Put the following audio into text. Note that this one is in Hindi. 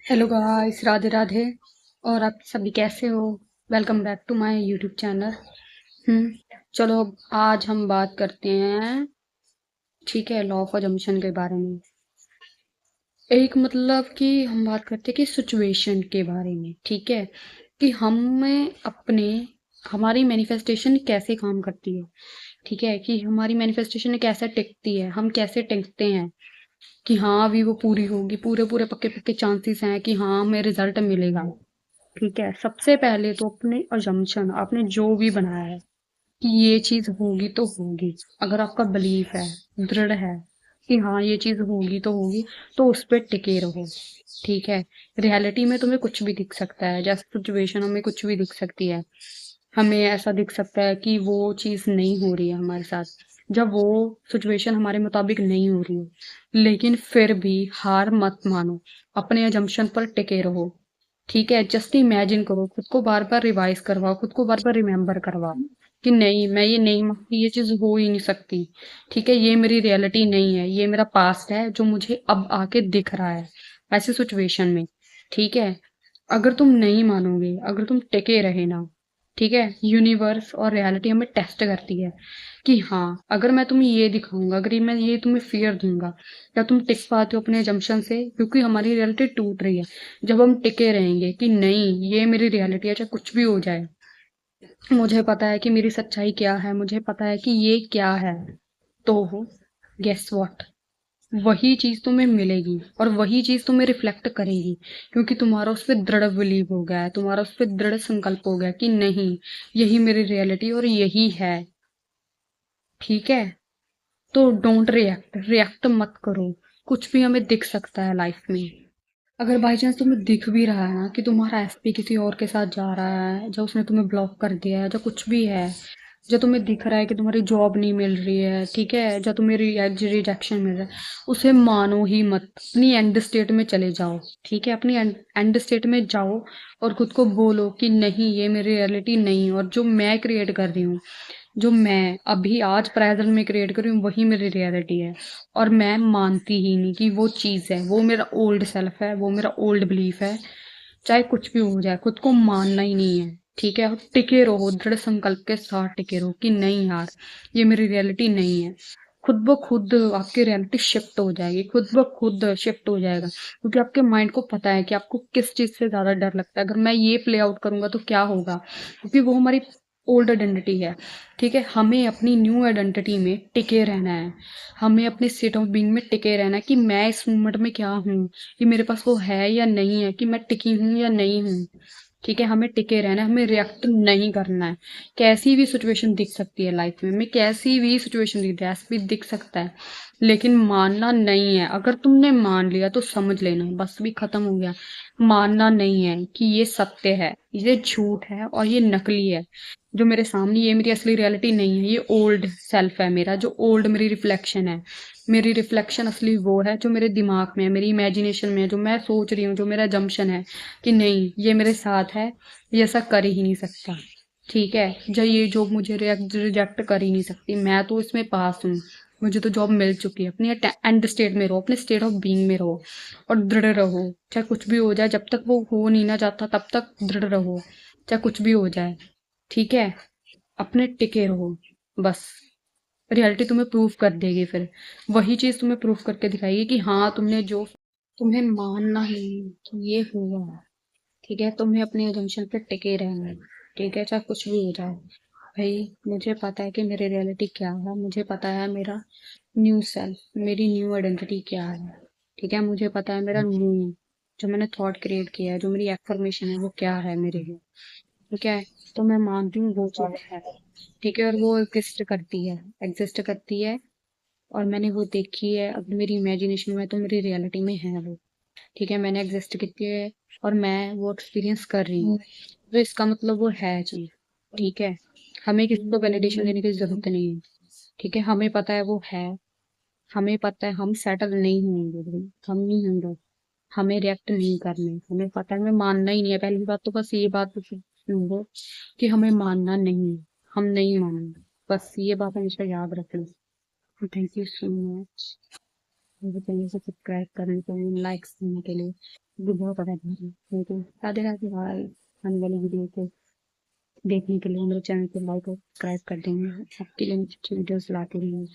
Hello guys, Radhe Radhe. और आप सभी कैसे हो? Welcome back to my YouTube channel. चलो अब आज हम बात करते हैं, ठीक है, लॉ ऑफ अजम्पशन के बारे में। एक मतलब कि हम बात करते हैं कि सिचुएशन के बारे में, ठीक है, कि हमें अपने हमारी मैनिफेस्टेशन कैसे काम करती है, ठीक है, कि हमारी मैनिफेस्टेशन कैसे टिकती है, हम कैसे टिकते हैं कि हाँ अभी वो पूरी होगी, पूरे पूरे पक्के पक्के चांसेस हैं कि हाँ हमें रिजल्ट मिलेगा। ठीक है, सबसे पहले तो अपने अजम्पशन आपने जो भी बनाया है कि ये चीज होगी तो होगी, अगर आपका बिलीफ है, दृढ़ है कि हाँ ये चीज होगी तो होगी, तो उस पर टिके रहो। ठीक है, रियलिटी में तुम्हें कुछ भी दिख सकता है, जैसे सिचुएशन में कुछ भी दिख सकती है। हमें ऐसा दिख सकता है कि वो चीज नहीं हो रही है हमारे साथ, जब वो सिचुएशन हमारे मुताबिक नहीं हो रही है, लेकिन फिर भी हार मत मानो, अपने अजम्पशन पर टिके रहो। ठीक है, जस्ट इमेजिन करो, खुद को बार बार रिवाइज करवाओ, खुद को बार बार रिमेम्बर करवाओ कि नहीं मैं ये नहीं मानती, ये चीज हो ही नहीं सकती। ठीक है, ये मेरी रियलिटी नहीं है, ये मेरा पास्ट है जो मुझे अब आके दिख रहा है ऐसी सिचुएशन में। ठीक है, अगर तुम नहीं मानोगे, अगर तुम टिके रहे ना, ठीक है, यूनिवर्स और रियलिटी हमें टेस्ट करती है कि हाँ अगर मैं तुम्हें ये दिखाऊंगा, अगर मैं ये तुम्हें फियर दूंगा, क्या तुम टिक पाते हो अपने जंक्शन से? क्योंकि हमारी रियलिटी टूट रही है। जब हम टिके रहेंगे कि नहीं ये मेरी रियलिटी है, चाहे कुछ भी हो जाए, मुझे पता है कि मेरी सच्चाई क्या है, मुझे पता है कि ये क्या है, तो गेस व्हाट, वही चीज तुम्हें मिलेगी और वही चीज तुम्हें रिफ्लेक्ट करेगी, क्योंकि तुम्हारा उस पर दृढ़ बिलीव हो गया है, तुम्हारा उस पर दृढ़ संकल्प हो गया कि नहीं यही मेरी रियलिटी और यही है। ठीक है, तो डोंट रिएक्ट, रिएक्ट मत करो। कुछ भी हमें दिख सकता है लाइफ में। अगर बाई चांस तुम्हें दिख भी रहा है ना कि तुम्हारा एसपी किसी और के साथ जा रहा है, जो उसने तुम्हें ब्लॉक कर दिया है, जो कुछ भी है, जो तुम्हें दिख रहा है कि तुम्हारी जॉब नहीं मिल रही है, ठीक है, जो तुम्हें रिजेक्शन मिल रहा है, उसे मानो ही मत, अपनी एंड स्टेट में चले जाओ। ठीक है, अपनी एंड स्टेट में जाओ और खुद को बोलो कि नहीं ये मेरी रियलिटी नहीं है, और जो मैं क्रिएट कर रही हूँ, जो मैं अभी आज प्रेजेंट में क्रिएट कर रही हूँ, वही मेरी रियलिटी है। और मैं मानती ही नहीं कि वो चीज़ है, वो मेरा ओल्ड सेल्फ है, वो मेरा ओल्ड बिलीफ है। चाहे कुछ भी हो जाए, खुद को मानना ही नहीं है। ठीक है, और टिके रहो, दृढ़ संकल्प के साथ टिके रहो कि नहीं यार ये मेरी रियलिटी नहीं है। खुद ब खुद आपकी रियलिटी शिफ्ट हो जाएगी, खुद ब खुद शिफ्ट हो जाएगा, क्योंकि आपके माइंड को पता है कि आपको किस चीज़ से ज़्यादा डर लगता है। अगर मैं ये प्ले आउट करूंगा तो क्या होगा, क्योंकि वो हमारी ओल्ड आइडेंटिटी है। ठीक है, हमें अपनी न्यू आइडेंटिटी में टिके रहना है, हमें अपने स्टेट ऑफ बीइंग में टिके रहना है कि मैं इस मोमेंट में क्या हूँ, कि मेरे पास वो है या नहीं है, कि मैं टिकी हूँ या नहीं हूँ। ठीक है, हमें टिके रहना है, हमें रिएक्ट नहीं करना है। कैसी भी सिचुएशन दिख सकती है लाइफ में, हमें कैसी भी सिचुएशन दिख जाए, ऐसा भी दिख सकता है, लेकिन मानना नहीं है। अगर तुमने मान लिया तो समझ लेना बस भी खत्म हो गया। मानना नहीं है कि ये सत्य है, ये झूठ है और ये नकली है। जो मेरे सामने ये मेरी असली रियलिटी नहीं है, ये ओल्ड सेल्फ है मेरा, जो ओल्ड मेरी रिफ्लेक्शन है। मेरी रिफ्लेक्शन असली वो है जो मेरे दिमाग में है, मेरी इमेजिनेशन में है, जो मैं सोच रही हूँ, जो मेरा जम्पशन है कि नहीं ये मेरे साथ है, ये ऐसा कर ही नहीं सकता। ठीक है, जो ये जॉब मुझे रिजेक्ट कर ही नहीं सकती, मैं तो इसमें पास हूँ, मुझे तो जॉब मिल चुकी है। अपनी एंड स्टेट में रहो, अपने स्टेट ऑफ बीइंग में रहो और दृढ़ रहो। चाहे कुछ भी हो जाए, जब तक वो हो नहीं ना जाता तब तक दृढ़ रहो, चाहे कुछ भी हो जाए। ठीक है, अपने टिके रहो बस। रियलिटी तुम्हें प्रूफ कर देगी, फिर वही चीज तुम्हें प्रूफ करके दिखाएगी कि हाँ तुमने जो, तुम्हें मानना ही कि ये हुआ। ठीक है, तुम्हें अपने एजम्पशन पे टिके रहना है। ठीक है, चाहे कुछ भी हो जाए। भाई मुझे पता है कि मेरी रियलिटी क्या है, मुझे पता है मेरा न्यू सेल्फ, मेरी न्यू आइडेंटिटी क्या है। ठीक है, मुझे पता है मेरा न्यू, जो मैंने थॉट क्रिएट किया है, जो मेरी एफर्मेशन है वो क्या है मेरे लिए। ठीक है, तो मैं मानती हूँ वो चीज़ है। ठीक है, और वो एग्जिस्ट करती है, और मैंने वो देखी है, अब मेरी इमेजिनेशन में तो मेरी रियलिटी में है वो। ठीक है, मैंने एग्जिस्ट की है और मैं वो एक्सपीरियंस कर रही हूँ, तो इसका मतलब वो है चीज। ठीक है, हमें किसी को वैलिडेशन देने की जरूरत नहीं है। ठीक है, हमें पता है वो है, हमें पता है हम सेटल नहीं होंगे भाई, हम नहीं होंगे, हमें रिएक्ट नहीं करने, हमें पता है, हमें मानना ही नहीं है। पहली बात तो बस ये बात तो सुनो कि हमें मानना नहीं है, हम नहीं मानेंगे, बस ये बात हमेशा याद रखना। थैंक यू सो मच, मुझे चैनल से सब्सक्राइब करने के लिए, लाइक्स देने के लिए। भी बहुत ज़्यादा लेकिन राधे राधे भाई। आने वाली वीडियो को देखने के लिए मेरे चैनल को लाइक और सब्सक्राइब कर देंगे। आपके लिए अच्छी वीडियोस लाती रहेंगे।